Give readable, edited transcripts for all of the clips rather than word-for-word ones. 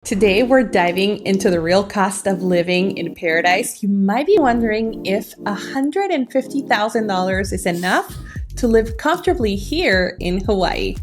Today, we're diving into the real cost of living in paradise. You might be wondering if $150,000 is enough to live comfortably here in Hawaii.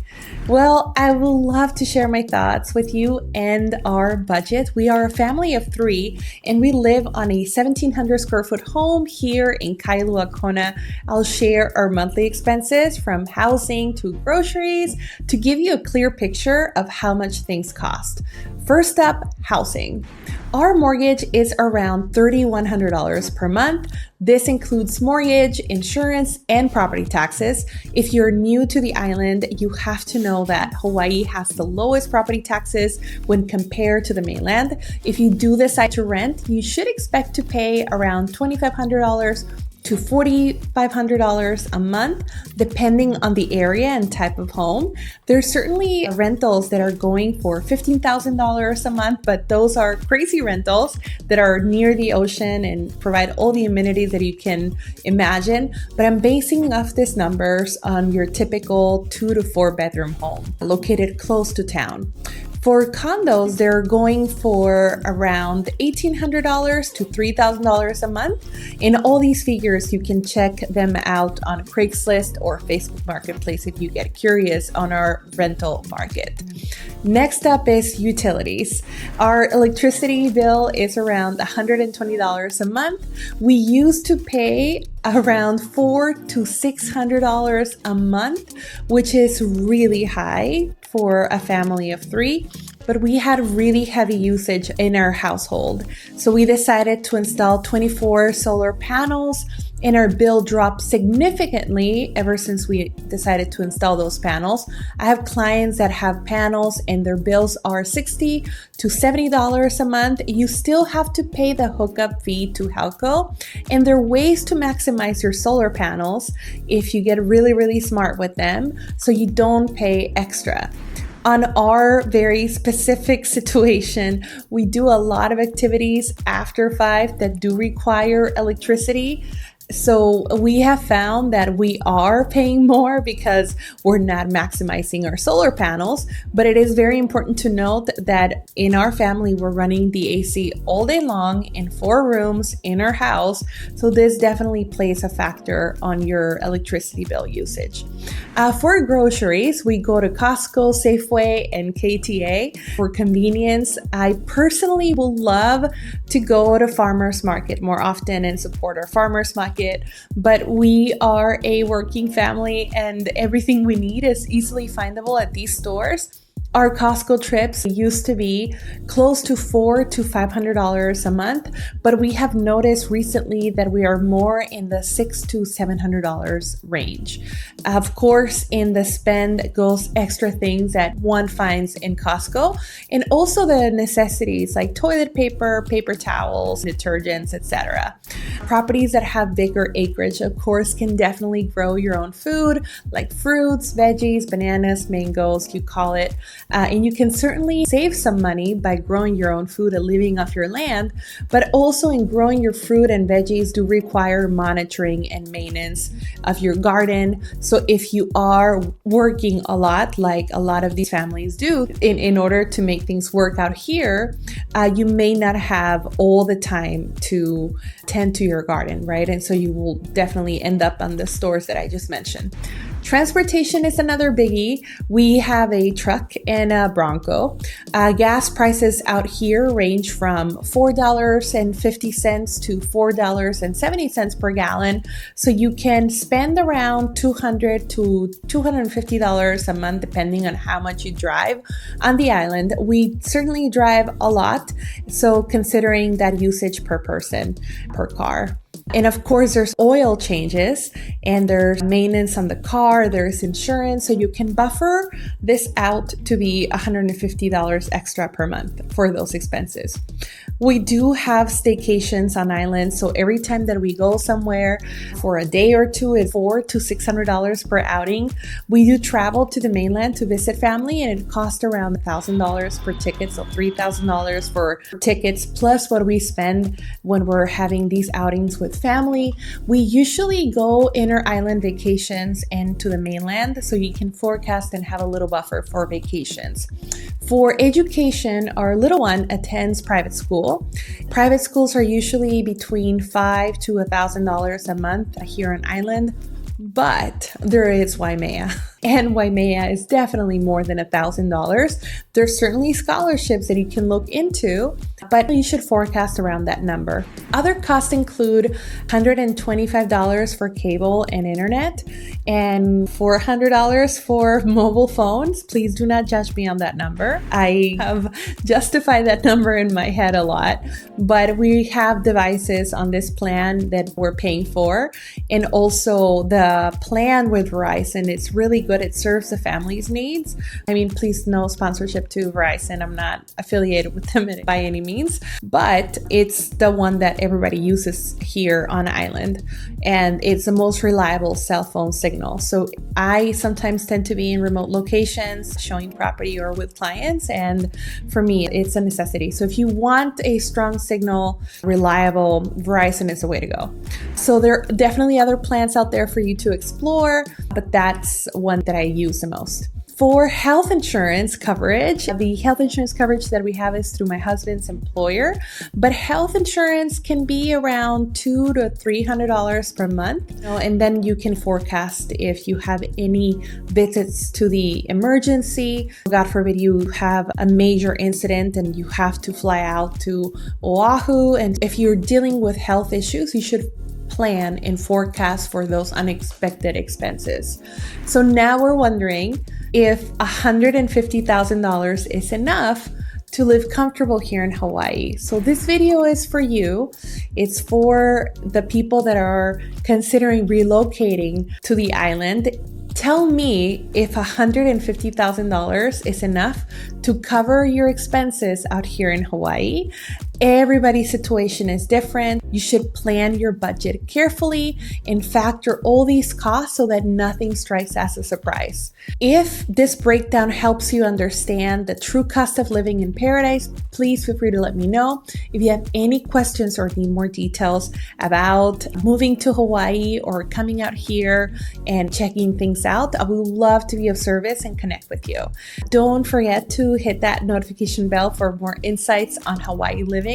Well, I would love to share my thoughts with you and our budget. We are a family of three and we live on a 1,700 square foot home here in Kailua Kona. I'll share our monthly expenses from housing to groceries to give you a clear picture of how much things cost. First up, housing. Our mortgage is around $3,100 per month. This includes mortgage, insurance, and property taxes. If you're new to the island, you have to know that Hawaii has the lowest property taxes when compared to the mainland. If you do decide to rent, you should expect to pay around $2,500 to $4,500 a month, depending on the area and type of home. There's certainly rentals that are going for $15,000 a month, but those are crazy rentals that are near the ocean and provide all the amenities that you can imagine. But I'm basing off these numbers on your typical 2 to 4 bedroom home located close to town. For condos, they're going for around $1,800 to $3,000 a month. In all these figures, you can check them out on Craigslist or Facebook Marketplace if you get curious on our rental market. Next up is utilities. Our electricity bill is around $120 a month. We used to pay around $400 to $600 a month, which is really high for a family of three. But we had really heavy usage in our household. So we decided to install 24 solar panels, and our bill dropped significantly ever since we decided to install those panels. I have clients that have panels and their bills are $60 to $70 a month. You still have to pay the hookup fee to Helco, and there are ways to maximize your solar panels if you get really smart with them so you don't pay extra. On our very specific situation, we do a lot of activities after 5 that do require electricity. So we have found that we are paying more because we're not maximizing our solar panels, but it is very important to note that in our family, we're running the AC all day long in 4 rooms in our house. So this definitely plays a factor on your electricity bill usage. For groceries, we go to Costco, Safeway, and KTA. For convenience, I personally will love to go to farmers market more often and support our farmers market. But we are a working family and everything we need is easily findable at these stores. Our Costco trips used to be close to $400 to $500 a month, but we have noticed recently that we are more in the $600 to $700 range. Of course, in the spend goes extra things that one finds in Costco, and also the necessities like toilet paper, paper towels, detergents, etc. Properties that have bigger acreage, of course, can definitely grow your own food like fruits, veggies, bananas, mangoes, you call it. And you can certainly save some money by growing your own food and living off your land, but also in growing your fruit and veggies do require monitoring and maintenance of your garden. So if you are working a lot, like a lot of these families do, in order to make things work out here, you may not have all the time to tend to your garden, right? And so you will definitely end up on the stores that I just mentioned. Transportation is another biggie. We have a truck and a Bronco. Gas prices out here range from $4.50 to $4.70 per gallon. So you can spend around $200 to $250 a month, depending on how much you drive on the island. We certainly drive a lot, so considering that usage per person, per car. And of course, there's oil changes and there's maintenance on the car, there's insurance, so you can buffer this out to be $150 extra per month for those expenses. We do have staycations on islands, so every time that we go somewhere for a day or two, it's $400 to $600 per outing. We do travel to the mainland to visit family, and it costs around $1,000 per ticket, so $3,000 for tickets, plus what we spend when we're having these outings with family. We usually go inter-island vacations and to the mainland, so you can forecast and have a little buffer for vacations. For education, our little one attends private school. Private schools are usually between $500 to $1,000 a month here on island, but there is Waimea. And Waimea is definitely more than $1,000. There's certainly scholarships that you can look into, but you should forecast around that number. Other costs include $125 for cable and internet and $400 for mobile phones. Please do not judge me on that number. I have justified that number in my head a lot, but we have devices on this plan that we're paying for. And also the plan with Verizon, it's really good. It serves the family's needs. I mean, please no sponsorship to Verizon. I'm not affiliated with them by any means, but it's the one that everybody uses here on island. And it's the most reliable cell phone signal. So I sometimes tend to be in remote locations, showing property or with clients. And for me, it's a necessity. So if you want a strong signal, reliable, Verizon is the way to go. So there are definitely other plans out there for you to explore, but that's one that I use the most. For health insurance coverage, the health insurance coverage that we have is through my husband's employer, but health insurance can be around $200 to $300 per month. And then you can forecast if you have any visits to the emergency. God forbid you have a major incident and you have to fly out to Oahu. And if you're dealing with health issues, you should plan and forecast for those unexpected expenses. So now we're wondering if $150,000 is enough to live comfortable here in Hawaii. So this video is for you. It's for the people that are considering relocating to the island. Tell me if $150,000 is enough to cover your expenses out here in Hawaii. Everybody's situation is different. You should plan your budget carefully and factor all these costs so that nothing strikes as a surprise. If this breakdown helps you understand the true cost of living in paradise, please feel free to let me know. If you have any questions or need more details about moving to Hawaii or coming out here and checking things out, I would love to be of service and connect with you. Don't forget to hit that notification bell for more insights on Hawaii living.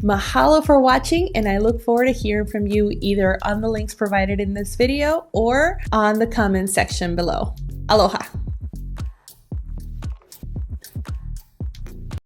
Mahalo for watching, and I look forward to hearing from you either on the links provided in this video or on the comment section below. Aloha.